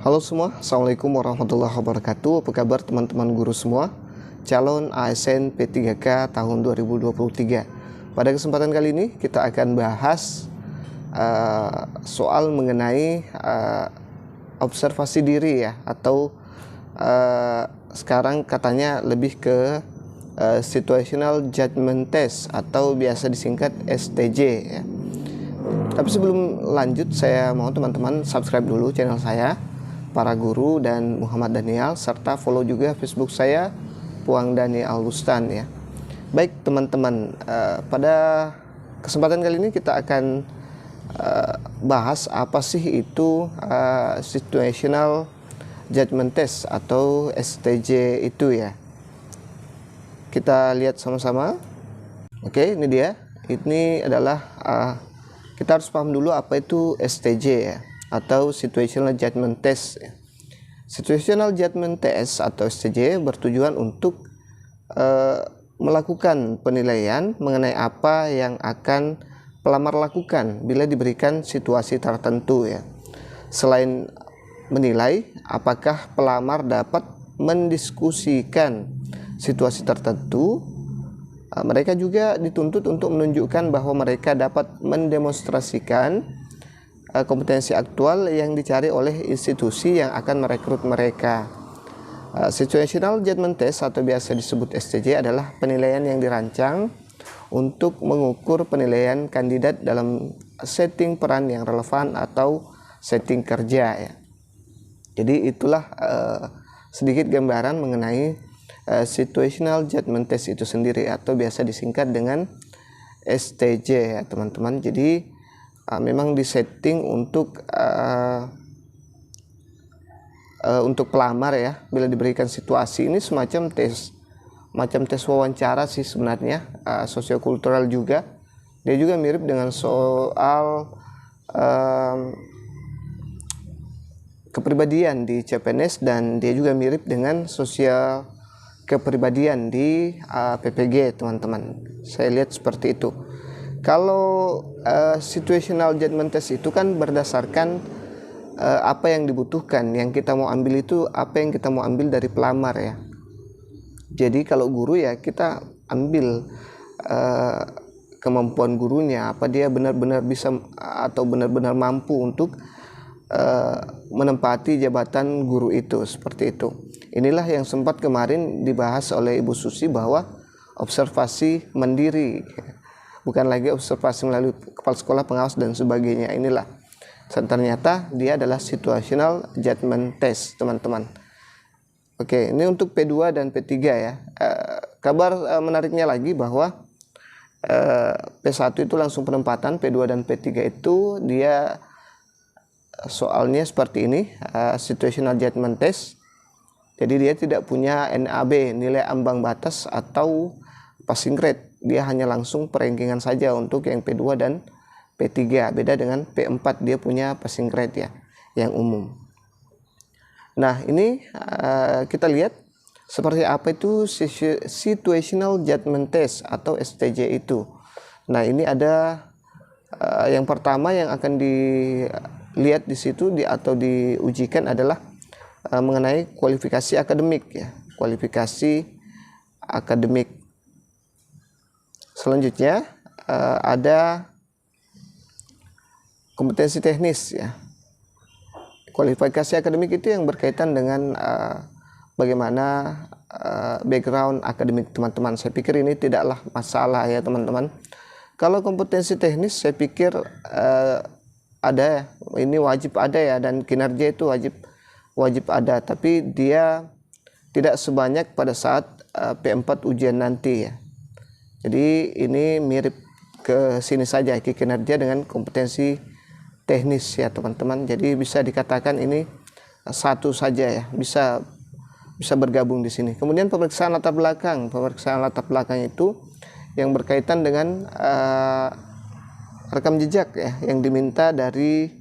Halo semua, Assalamualaikum warahmatullahi wabarakatuh. Apa kabar teman-teman guru semua? Calon ASN P3K tahun 2023. Pada kesempatan kali ini kita akan bahas soal mengenai observasi diri ya, atau sekarang katanya lebih ke Situational Judgment Test atau biasa disingkat STJ ya. Tapi sebelum lanjut, saya mau teman-teman subscribe dulu channel saya, Para Guru dan Muhammad Daniel, serta follow juga Facebook saya, Puang Daniel Lustan ya. Baik teman-teman, pada kesempatan kali ini kita akan bahas apa sih itu Situational Judgment Test atau STJ itu ya. Kita lihat sama-sama. Oke, ini dia. Ini adalah kita harus paham dulu apa itu STJ ya, atau Situational Judgment Test ya. Situational Judgment Test atau STJ bertujuan untuk melakukan penilaian mengenai apa yang akan pelamar lakukan bila diberikan situasi tertentu ya. Selain menilai apakah pelamar dapat mendiskusikan situasi tertentu, mereka juga dituntut untuk menunjukkan bahwa mereka dapat mendemonstrasikan kompetensi aktual yang dicari oleh institusi yang akan merekrut mereka. Situational Judgment Test atau biasa disebut STJ adalah penilaian yang dirancang untuk mengukur penilaian kandidat dalam setting peran yang relevan atau setting kerja ya. Jadi itulah sedikit gambaran mengenai Situational Judgment Test itu sendiri, atau biasa disingkat dengan STJ ya teman-teman. Jadi memang disetting untuk pelamar ya, bila diberikan situasi ini semacam tes wawancara sih sebenarnya, sosiokultural juga. Dia juga mirip dengan soal kepribadian di CPNS, dan dia juga mirip dengan sosial kepribadian di PPG teman-teman. Saya lihat seperti itu. Kalau Situational Judgment Test itu kan berdasarkan apa yang dibutuhkan, yang kita mau ambil itu apa yang kita mau ambil dari pelamar ya. Jadi kalau guru ya kita ambil kemampuan gurunya, apa dia benar-benar bisa atau benar-benar mampu untuk menempati jabatan guru itu, seperti itu. Inilah yang sempat kemarin dibahas oleh Ibu Susi, bahwa observasi mandiri, bukan lagi observasi melalui kepala sekolah, pengawas dan sebagainya. Inilah ternyata dia adalah Situational Judgment Test teman-teman. Oke, ini untuk P2 dan P3 ya. Kabar menariknya lagi bahwa P1 itu langsung penempatan, P2 dan P3 itu dia soalnya seperti ini, Situational Judgment Test. Jadi dia tidak punya NAB, nilai ambang batas atau passing grade. Dia hanya langsung perankingan saja untuk yang P2 dan P3. Beda dengan P4, dia punya passing grade ya, yang umum. Nah, ini kita lihat seperti apa itu Situational Judgment Test atau STJ itu. Nah, ini ada yang pertama yang akan dilihat di situ atau diujikan adalah mengenai kualifikasi akademik ya, kualifikasi akademik. Selanjutnya ada kompetensi teknis ya. Kualifikasi akademik itu yang berkaitan dengan bagaimana background akademik teman-teman. Saya pikir ini tidaklah masalah ya teman-teman. Kalau kompetensi teknis saya pikir ada, ini wajib ada ya, dan kinerja itu wajib ada, tapi dia tidak sebanyak pada saat P4 ujian nanti ya. Jadi ini mirip ke sini saja, kinerja dengan kompetensi teknis ya teman-teman. Jadi bisa dikatakan ini satu saja ya, bisa bergabung di sini. Kemudian pemeriksaan latar belakang itu yang berkaitan dengan rekam jejak ya, yang diminta dari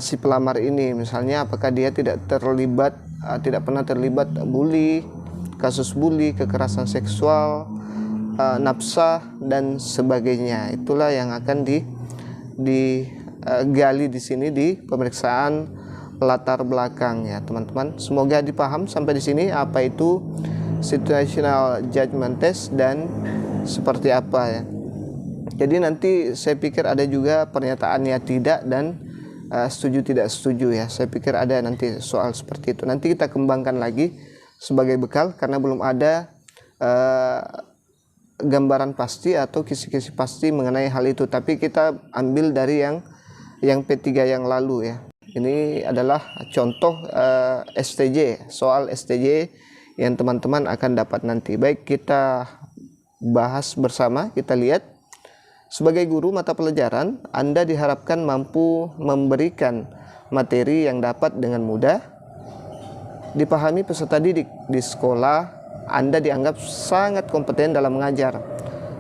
si pelamar ini. Misalnya apakah dia tidak pernah terlibat kasus bully, kekerasan seksual, nafsa dan sebagainya. Itulah yang akan digali di sini di pemeriksaan latar belakang ya teman-teman. Semoga dipaham sampai di sini apa itu situational judgment test dan seperti apa ya. Jadi nanti saya pikir ada juga pernyataannya tidak dan setuju tidak setuju ya. Saya pikir ada nanti soal seperti itu. Nanti kita kembangkan lagi sebagai bekal karena belum ada gambaran pasti atau kisi-kisi pasti mengenai hal itu. Tapi kita ambil dari yang P3 yang lalu ya. Ini adalah contoh STJ, soal STJ yang teman-teman akan dapat nanti. Baik, kita bahas bersama, kita lihat. Sebagai guru mata pelajaran, Anda diharapkan mampu memberikan materi yang dapat dengan mudah dipahami peserta didik. Di sekolah, Anda dianggap sangat kompeten dalam mengajar.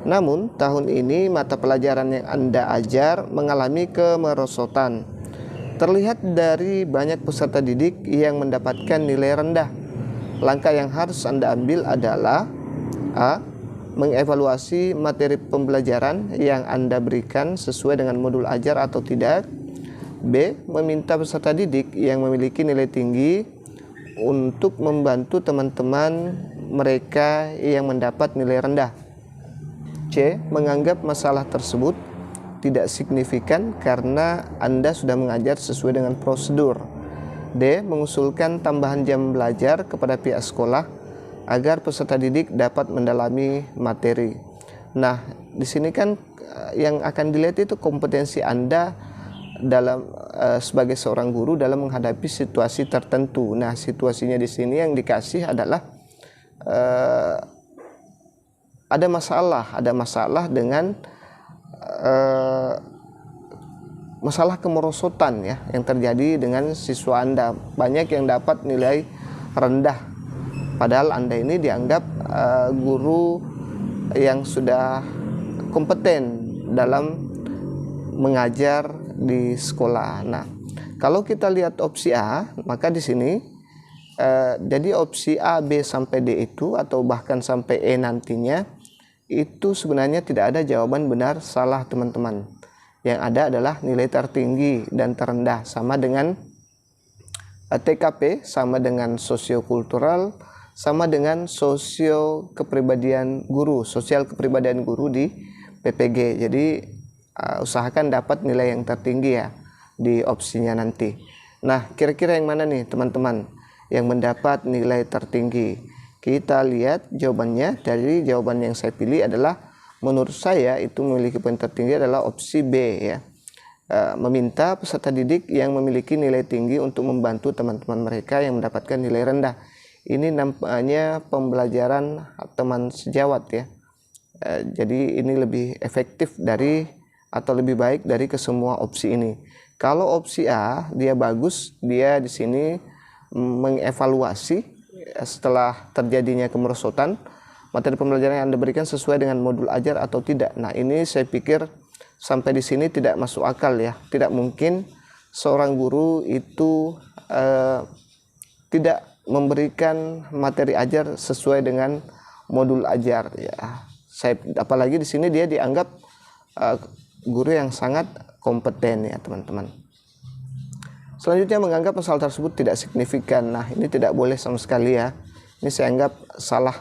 Namun, tahun ini mata pelajaran yang Anda ajar mengalami kemerosotan. Terlihat dari banyak peserta didik yang mendapatkan nilai rendah. Langkah yang harus Anda ambil adalah A. Mengevaluasi materi pembelajaran yang Anda berikan sesuai dengan modul ajar atau tidak. B. Meminta peserta didik yang memiliki nilai tinggi untuk membantu teman-teman mereka yang mendapat nilai rendah. C. Menganggap masalah tersebut tidak signifikan karena Anda sudah mengajar sesuai dengan prosedur. D. Mengusulkan tambahan jam belajar kepada pihak sekolah agar peserta didik dapat mendalami materi. Nah, di sini kan yang akan dilihat itu kompetensi Anda dalam sebagai seorang guru dalam menghadapi situasi tertentu. Nah, situasinya di sini yang dikasih adalah ada masalah dengan masalah kemerosotan ya yang terjadi dengan siswa Anda. Banyak yang dapat nilai rendah. Padahal Anda ini dianggap guru yang sudah kompeten dalam mengajar di sekolah. Nah, kalau kita lihat opsi A, maka di sini jadi opsi A, B sampai D itu atau bahkan sampai E nantinya itu sebenarnya tidak ada jawaban benar salah teman-teman. Yang ada adalah nilai tertinggi dan terendah sama dengan TKP, sama dengan sosiokultural, sama dengan sosial kepribadian guru di PPG. Jadi usahakan dapat nilai yang tertinggi ya di opsinya nanti. Nah, kira-kira yang mana nih teman-teman yang mendapat nilai tertinggi? Kita lihat jawabannya. Dari jawaban yang saya pilih adalah menurut saya itu memiliki poin tertinggi adalah opsi B ya. Meminta peserta didik yang memiliki nilai tinggi untuk membantu teman-teman mereka yang mendapatkan nilai rendah. Ini nampaknya pembelajaran teman sejawat ya. Jadi ini lebih efektif dari atau lebih baik dari kesemua opsi ini. Kalau opsi A dia bagus, dia di sini mengevaluasi setelah terjadinya kemerosotan materi pembelajaran yang Anda berikan sesuai dengan modul ajar atau tidak. Nah, ini saya pikir sampai di sini tidak masuk akal ya. Tidak mungkin seorang guru itu tidak memberikan materi ajar sesuai dengan modul ajar ya. Apalagi di sini dia dianggap guru yang sangat kompeten ya teman-teman. Selanjutnya menganggap masalah tersebut tidak signifikan. Nah, ini tidak boleh sama sekali ya. Ini saya anggap salah.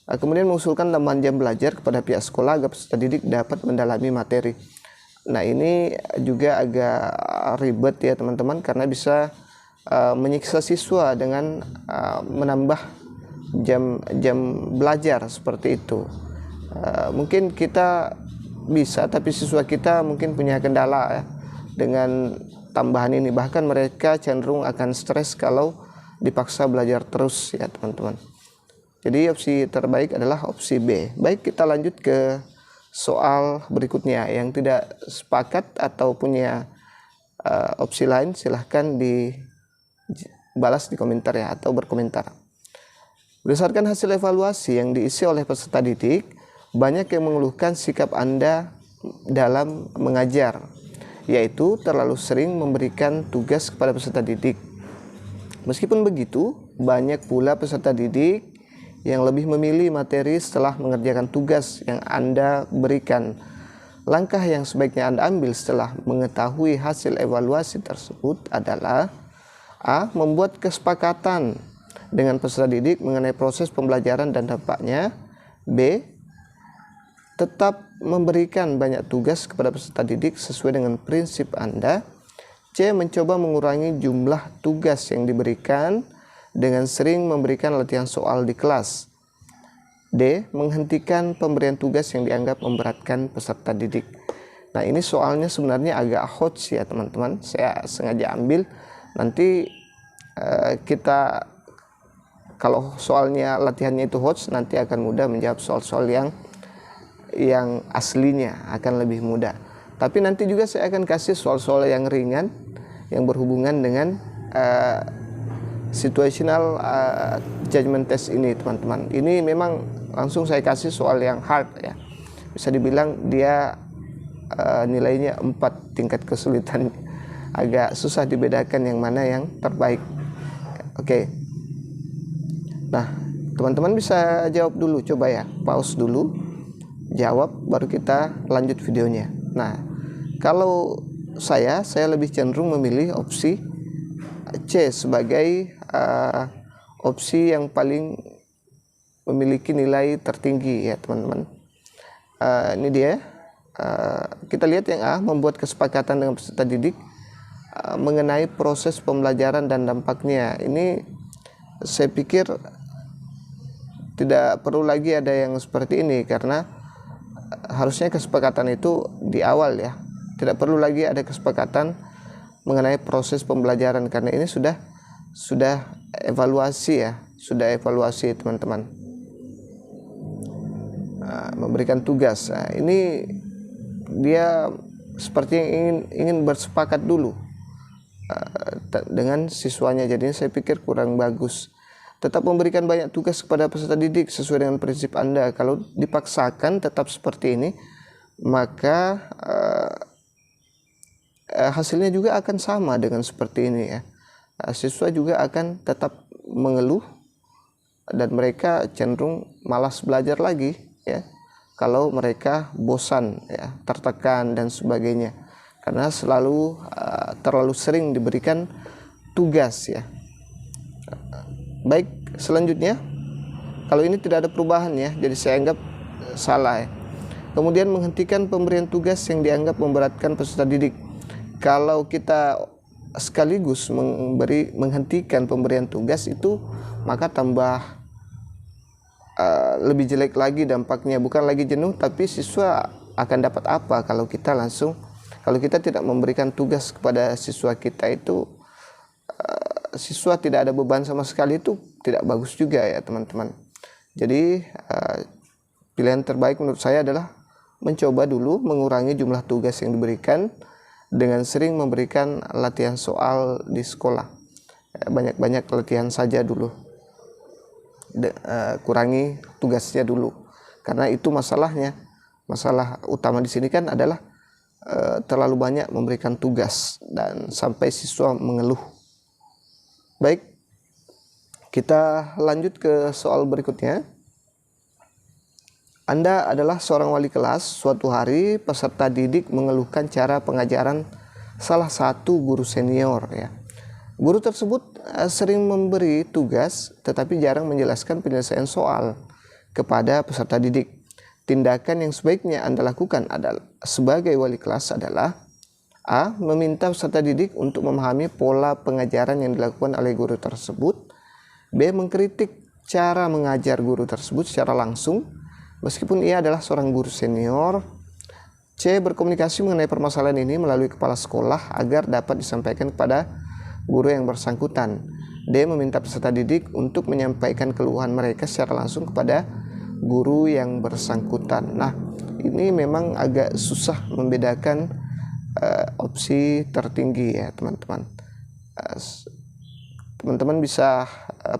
Kemudian mengusulkan tambahan jam belajar kepada pihak sekolah agar peserta didik dapat mendalami materi. Nah, ini juga agak ribet ya teman-teman karena bisa menyiksa siswa dengan menambah jam belajar seperti itu. Mungkin kita bisa, tapi siswa kita mungkin punya kendala ya dengan tambahan ini. Bahkan mereka cenderung akan stres kalau dipaksa belajar terus ya teman-teman. Jadi opsi terbaik adalah opsi B. Baik, kita lanjut ke soal berikutnya. Yang tidak sepakat atau punya opsi lain silahkan dibalas di komentar ya atau berkomentar. Berdasarkan hasil evaluasi yang diisi oleh peserta didik, banyak yang mengeluhkan sikap Anda dalam mengajar, yaitu terlalu sering memberikan tugas kepada peserta didik. Meskipun begitu, banyak pula peserta didik yang lebih memilih materi setelah mengerjakan tugas yang Anda berikan. Langkah yang sebaiknya Anda ambil setelah mengetahui hasil evaluasi tersebut adalah A. Membuat kesepakatan dengan peserta didik mengenai proses pembelajaran dan dampaknya. B. Tetap memberikan banyak tugas kepada peserta didik sesuai dengan prinsip Anda. C. Mencoba mengurangi jumlah tugas yang diberikan dengan sering memberikan latihan soal di kelas. D. Menghentikan pemberian tugas yang dianggap memberatkan peserta didik. Nah, ini soalnya sebenarnya agak hot ya teman-teman. Saya sengaja ambil. Nanti kita kalau soalnya latihannya itu hot, nanti akan mudah menjawab soal-soal yang aslinya, akan lebih mudah. Tapi nanti juga saya akan kasih soal-soal yang ringan yang berhubungan dengan situational judgment test ini teman-teman. Ini memang langsung saya kasih soal yang hard ya. Bisa dibilang dia nilainya 4 tingkat kesulitan. Agak susah dibedakan yang mana yang terbaik. Oke. Nah, teman-teman bisa jawab dulu, coba ya, pause dulu, jawab, baru kita lanjut videonya. Nah, kalau saya lebih cenderung memilih opsi C sebagai opsi yang paling memiliki nilai tertinggi ya teman-teman. Ini dia. Kita lihat yang A, membuat kesepakatan dengan peserta didik mengenai proses pembelajaran dan dampaknya. Ini saya pikir tidak perlu lagi ada yang seperti ini, karena harusnya kesepakatan itu di awal ya. Tidak perlu lagi ada kesepakatan mengenai proses pembelajaran, karena ini sudah evaluasi ya, sudah evaluasi teman-teman. Memberikan tugas. Nah, ini dia seperti yang ingin bersepakat dulu dengan siswanya. Jadi saya pikir kurang bagus. Tetap memberikan banyak tugas kepada peserta didik sesuai dengan prinsip Anda. Kalau dipaksakan tetap seperti ini, maka hasilnya juga akan sama dengan seperti ini ya. Siswa juga akan tetap mengeluh dan mereka cenderung malas belajar lagi ya. Kalau mereka bosan ya, tertekan dan sebagainya, karena terlalu sering diberikan tugas ya. Baik, selanjutnya, kalau ini tidak ada perubahan ya, jadi saya anggap salah ya. Kemudian menghentikan pemberian tugas yang dianggap memberatkan peserta didik. Kalau kita sekaligus menghentikan pemberian tugas itu, maka tambah lebih jelek lagi dampaknya. Bukan lagi jenuh, tapi siswa akan dapat apa kalau kita tidak memberikan tugas kepada siswa kita itu. Siswa tidak ada beban sama sekali, itu tidak bagus juga ya teman-teman. Jadi pilihan terbaik menurut saya adalah mencoba dulu mengurangi jumlah tugas yang diberikan dengan sering memberikan latihan soal di sekolah. Banyak-banyak latihan saja dulu, kurangi tugasnya dulu, karena itu masalah utama di sini kan adalah terlalu banyak memberikan tugas dan sampai siswa mengeluh. Baik, kita lanjut ke soal berikutnya. Anda adalah seorang wali kelas. Suatu hari peserta didik mengeluhkan cara pengajaran salah satu guru senior ya. Guru tersebut sering memberi tugas tetapi jarang menjelaskan penyelesaian soal kepada peserta didik. Tindakan yang sebaiknya Anda lakukan adalah sebagai wali kelas adalah A. Meminta peserta didik untuk memahami pola pengajaran yang dilakukan oleh guru tersebut. B. Mengkritik cara mengajar guru tersebut secara langsung meskipun ia adalah seorang guru senior. C. Berkomunikasi mengenai permasalahan ini melalui kepala sekolah agar dapat disampaikan kepada guru yang bersangkutan. D. Meminta peserta didik untuk menyampaikan keluhan mereka secara langsung kepada guru yang bersangkutan. Nah, ini memang agak susah membedakan opsi tertinggi ya teman-teman. Teman-teman bisa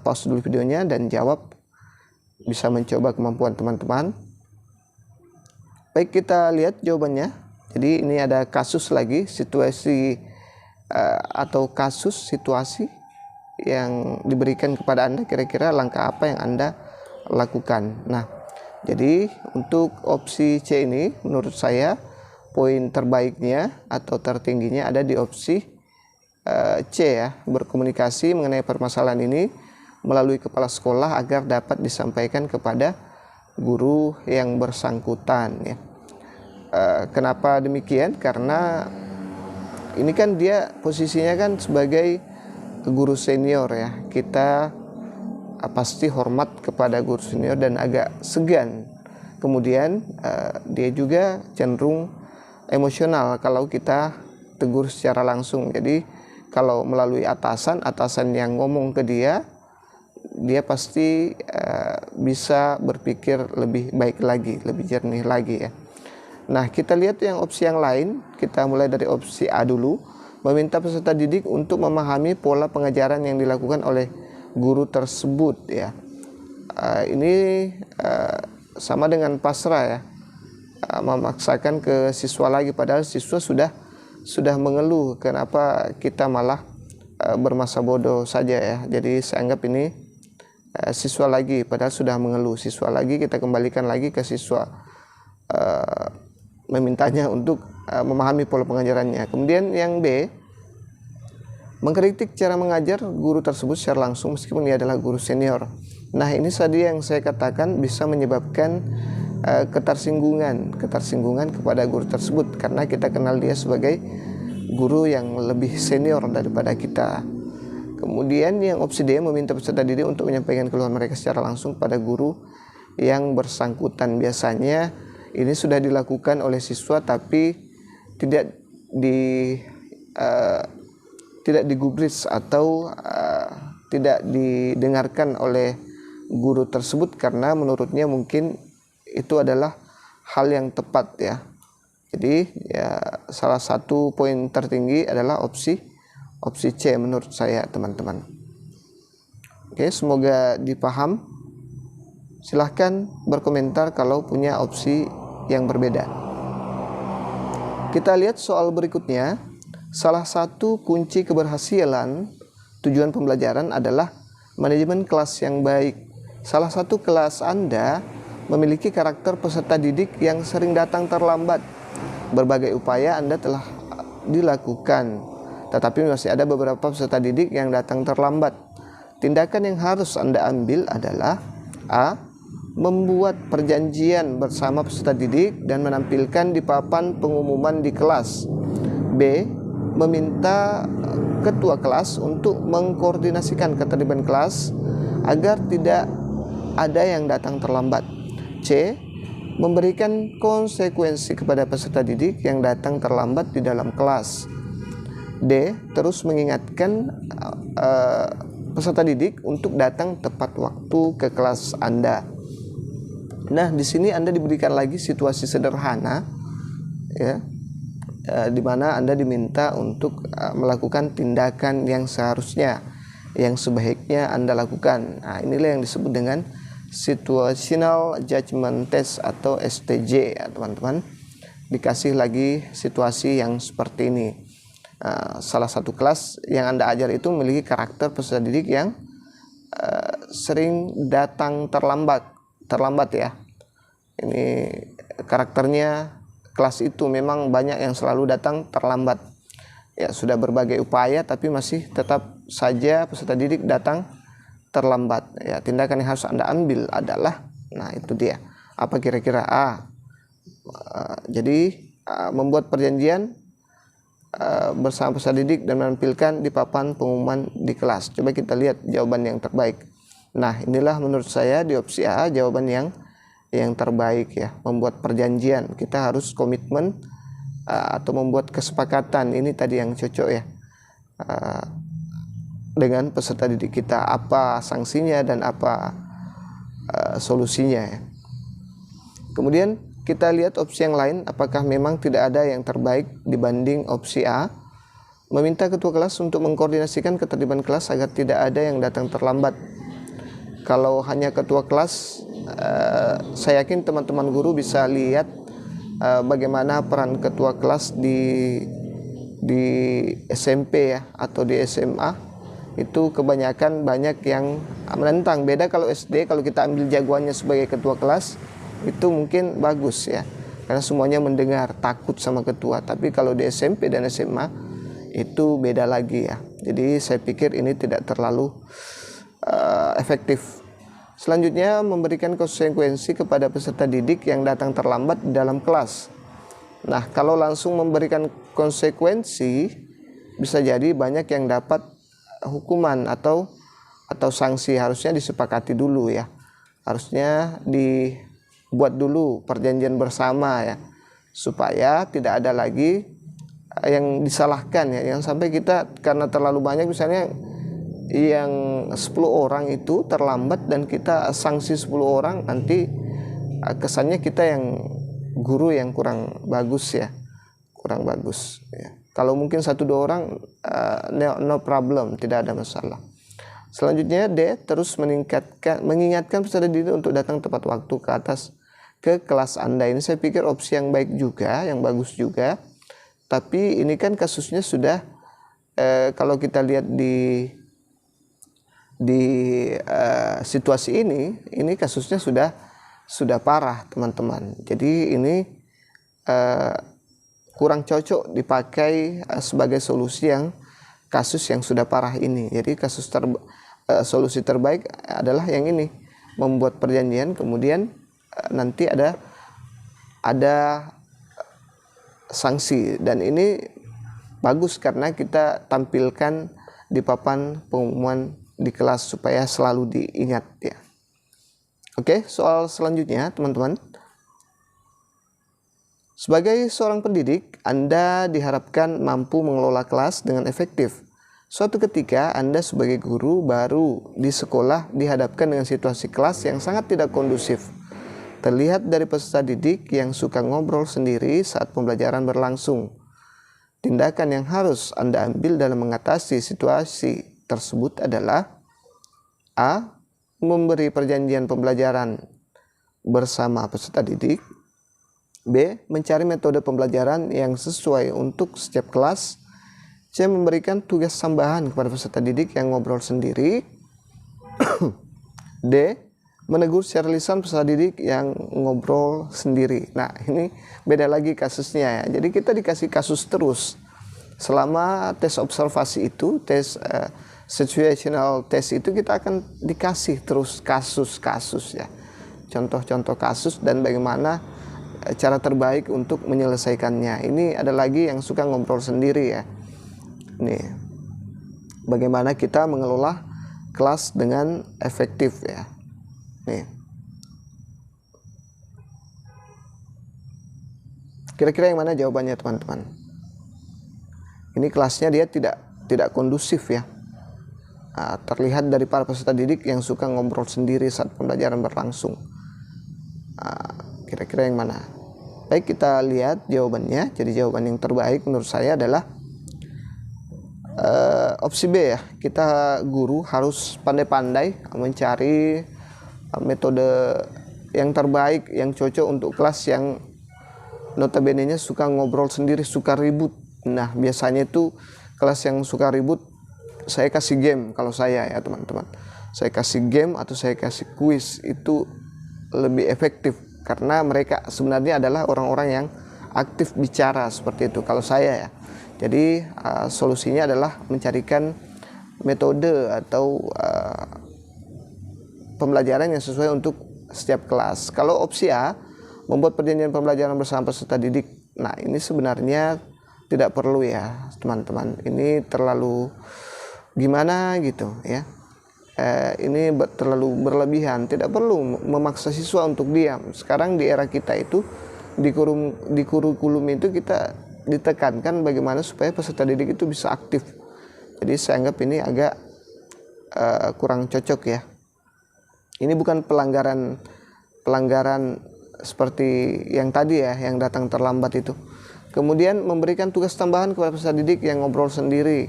pause dulu videonya dan jawab, bisa mencoba kemampuan teman-teman. Baik, kita lihat jawabannya. Jadi ini ada kasus lagi, situasi atau kasus situasi yang diberikan kepada Anda, kira-kira langkah apa yang Anda lakukan. Nah, jadi untuk opsi C ini menurut saya poin terbaiknya atau tertingginya ada di opsi C ya, berkomunikasi mengenai permasalahan ini melalui kepala sekolah agar dapat disampaikan kepada guru yang bersangkutan ya. Kenapa demikian? Karena ini kan dia posisinya kan sebagai guru senior ya. Kita pasti hormat kepada guru senior dan agak segan. Kemudian dia juga cenderung emosional kalau kita tegur secara langsung. Jadi kalau melalui atasan yang ngomong ke dia pasti bisa berpikir lebih baik lagi, lebih jernih lagi ya. Nah, kita lihat yang opsi yang lain. Kita mulai dari opsi A dulu, meminta peserta didik untuk memahami pola pengajaran yang dilakukan oleh guru tersebut ya. Ini sama dengan pasrah ya, memaksakan ke siswa lagi, padahal siswa sudah mengeluh, kenapa kita malah bermasa bodoh saja ya. Jadi saya anggap ini siswa lagi, padahal sudah mengeluh. Siswa lagi, kita kembalikan lagi ke siswa, memintanya untuk memahami pola pengajarannya. Kemudian yang B, mengkritik cara mengajar guru tersebut secara langsung meskipun dia adalah guru senior. Nah, ini tadi yang saya katakan bisa menyebabkan ketersinggungan kepada guru tersebut, karena kita kenal dia sebagai guru yang lebih senior daripada kita. Kemudian yang opsi D, meminta peserta didik untuk menyampaikan keluhan mereka secara langsung pada guru yang bersangkutan. Biasanya ini sudah dilakukan oleh siswa tapi tidak digubris atau tidak didengarkan oleh guru tersebut, karena menurutnya mungkin itu adalah hal yang tepat ya. Jadi ya, salah satu poin tertinggi adalah opsi C menurut saya, teman-teman. Oke, semoga dipaham. Silahkan berkomentar kalau punya opsi yang berbeda. Kita lihat soal berikutnya. Salah satu kunci keberhasilan tujuan pembelajaran adalah manajemen kelas yang baik. Salah satu kelas Anda memiliki karakter peserta didik yang sering datang terlambat. Berbagai upaya Anda telah dilakukan, tetapi masih ada beberapa peserta didik yang datang terlambat. Tindakan yang harus Anda ambil adalah A. Membuat perjanjian bersama peserta didik dan menampilkan di papan pengumuman di kelas. B. Meminta ketua kelas untuk mengkoordinasikan ketertiban kelas agar tidak ada yang datang terlambat. C. Memberikan konsekuensi kepada peserta didik yang datang terlambat di dalam kelas. D. Terus mengingatkan peserta didik untuk datang tepat waktu ke kelas Anda. Nah, di sini Anda diberikan lagi situasi sederhana ya, di mana Anda diminta untuk melakukan tindakan yang seharusnya, yang sebaiknya Anda lakukan. Nah, inilah yang disebut dengan situational judgment test atau STJ ya, teman-teman. Dikasih lagi situasi yang seperti ini. Salah satu kelas yang Anda ajar itu memiliki karakter peserta didik yang sering datang terlambat ya. Ini karakternya, kelas itu memang banyak yang selalu datang terlambat. Ya, sudah berbagai upaya tapi masih tetap saja peserta didik datang terlambat. Ya, tindakan yang harus Anda ambil adalah, nah itu dia. Apa kira-kira? A. Jadi membuat perjanjian bersama peserta didik dan menampilkan di papan pengumuman di kelas. Coba kita lihat jawaban yang terbaik. Nah, inilah menurut saya di opsi A jawaban yang terbaik ya. Membuat perjanjian, kita harus komitmen atau membuat kesepakatan. Ini tadi yang cocok ya, dengan peserta didik kita, apa sanksinya dan apa solusinya ya. Kemudian kita lihat opsi yang lain, apakah memang tidak ada yang terbaik dibanding opsi A. Meminta ketua kelas untuk mengkoordinasikan ketertiban kelas agar tidak ada yang datang terlambat. Kalau hanya ketua kelas, saya yakin teman-teman guru bisa lihat bagaimana peran ketua kelas di SMP ya, atau di SMA. Itu kebanyakan banyak yang menentang. Beda kalau SD, kalau kita ambil jagoannya sebagai ketua kelas, itu mungkin bagus ya, karena semuanya mendengar, takut sama ketua. Tapi kalau di SMP dan SMA itu beda lagi ya. Jadi saya pikir ini tidak terlalu efektif. Selanjutnya, memberikan konsekuensi kepada peserta didik yang datang terlambat di dalam kelas. Nah, kalau langsung memberikan konsekuensi, bisa jadi banyak yang dapat hukuman atau sanksi. Harusnya disepakati dulu ya. Harusnya dibuat dulu perjanjian bersama ya, supaya tidak ada lagi yang disalahkan ya. Yang sampai kita karena terlalu banyak, misalnya yang 10 orang itu terlambat dan kita sanksi 10 orang, nanti kesannya kita yang guru yang kurang bagus ya, kurang bagus ya. Kalau mungkin 1-2 orang no problem, tidak ada masalah. Selanjutnya D, terus mengingatkan peserta didik untuk datang tepat waktu ke kelas Anda. Ini saya pikir opsi yang baik juga, yang bagus juga. Tapi ini kan kasusnya sudah kalau kita lihat di situasi ini kasusnya sudah parah teman-teman. Jadi ini kurang cocok dipakai sebagai solusi yang kasus yang sudah parah ini. Jadi solusi terbaik adalah yang ini, membuat perjanjian, kemudian nanti ada sanksi, dan ini bagus karena kita tampilkan di papan pengumuman di kelas supaya selalu diingat ya. Oke, soal selanjutnya teman-teman. Sebagai seorang pendidik, Anda diharapkan mampu mengelola kelas dengan efektif. Suatu ketika Anda sebagai guru baru di sekolah dihadapkan dengan situasi kelas yang sangat tidak kondusif. Terlihat dari peserta didik yang suka ngobrol sendiri saat pembelajaran berlangsung. Tindakan yang harus Anda ambil dalam mengatasi situasi tersebut adalah A. Memberi perjanjian pembelajaran bersama peserta didik. B. Mencari metode pembelajaran yang sesuai untuk setiap kelas. C. Memberikan tugas tambahan kepada peserta didik yang ngobrol sendiri. D. Menegur secara lisan peserta didik yang ngobrol sendiri. Nah, ini beda lagi kasusnya ya. Jadi kita dikasih kasus terus. Selama tes observasi itu, tes situational test itu, kita akan dikasih terus kasus-kasus ya. Contoh-contoh kasus dan bagaimana cara terbaik untuk menyelesaikannya. Ini ada lagi yang suka ngobrol sendiri ya. Nih, bagaimana kita mengelola kelas dengan efektif ya. Nih, kira-kira yang mana jawabannya teman-teman? Ini kelasnya dia tidak kondusif ya. Nah, terlihat dari para peserta didik yang suka ngobrol sendiri saat pembelajaran berlangsung. Kira-kira yang mana? Baik, kita lihat jawabannya. Jadi jawaban yang terbaik menurut saya adalah opsi B ya. Kita guru harus pandai-pandai mencari metode yang terbaik, yang cocok untuk kelas yang notabene-nya suka ngobrol sendiri, suka ribut. Nah, biasanya itu kelas yang suka ribut, saya kasih game kalau saya ya teman-teman. Saya kasih game atau saya kasih kuis, itu lebih efektif karena mereka sebenarnya adalah orang-orang yang aktif bicara seperti itu kalau saya ya. Jadi solusinya adalah mencarikan metode atau pembelajaran yang sesuai untuk setiap kelas. Kalau opsi A, membuat perjanjian pembelajaran bersama peserta didik. Nah, ini sebenarnya tidak perlu ya teman-teman. Ini terlalu gimana gitu ya. Ini terlalu berlebihan. Tidak perlu memaksa siswa untuk diam. Sekarang di era kita itu di kurikulum itu kita ditekankan bagaimana supaya peserta didik itu bisa aktif. Jadi saya anggap ini agak kurang cocok ya. Ini bukan pelanggaran seperti yang tadi ya, yang datang terlambat itu. Kemudian memberikan tugas tambahan kepada peserta didik yang ngobrol sendiri.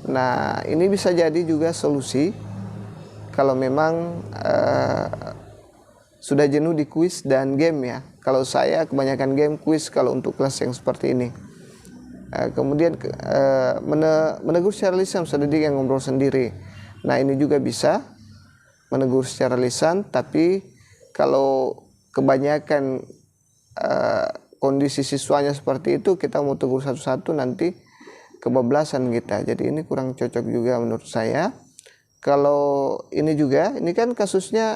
Nah, ini bisa jadi juga solusi kalau memang sudah jenuh di kuis dan game ya. Kalau saya kebanyakan game, kuis kalau untuk kelas yang seperti ini. Kemudian menegur secara lisan peserta didik yang ngobrol sendiri. Nah, ini juga bisa menegur secara lisan, tapi kalau kebanyakan kondisi siswanya seperti itu, kita mau tegur satu-satu nanti kebablasan kita. Jadi ini kurang cocok juga menurut saya. Kalau ini juga, ini kan kasusnya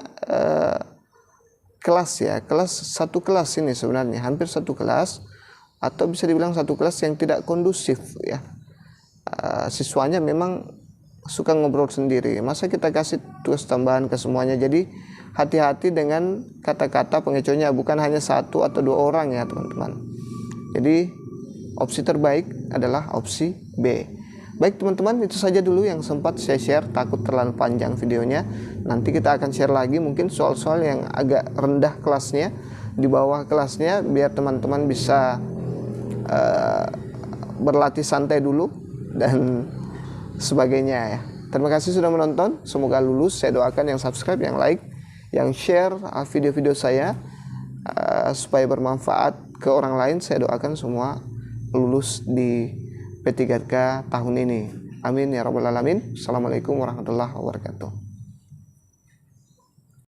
kelas ya, satu kelas ini sebenarnya, hampir satu kelas, atau bisa dibilang satu kelas yang tidak kondusif ya. Siswanya memang suka ngobrol sendiri, masa kita kasih tugas tambahan ke semuanya. Jadi hati-hati dengan kata-kata pengecohnya, bukan hanya satu atau dua orang ya teman-teman. Jadi opsi terbaik adalah opsi B. Baik teman-teman, itu saja dulu yang sempat saya share, takut terlalu panjang videonya. Nanti kita akan share lagi mungkin soal-soal yang agak rendah kelasnya, di bawah kelasnya, biar teman-teman bisa berlatih santai dulu dan sebagainya ya. Terima kasih sudah menonton, semoga lulus. Saya doakan yang subscribe, yang like, yang share video-video saya supaya bermanfaat ke orang lain. Saya doakan semua lulus di P3K tahun ini. Amin ya rabbal alamin. Assalamualaikum warahmatullahi wabarakatuh.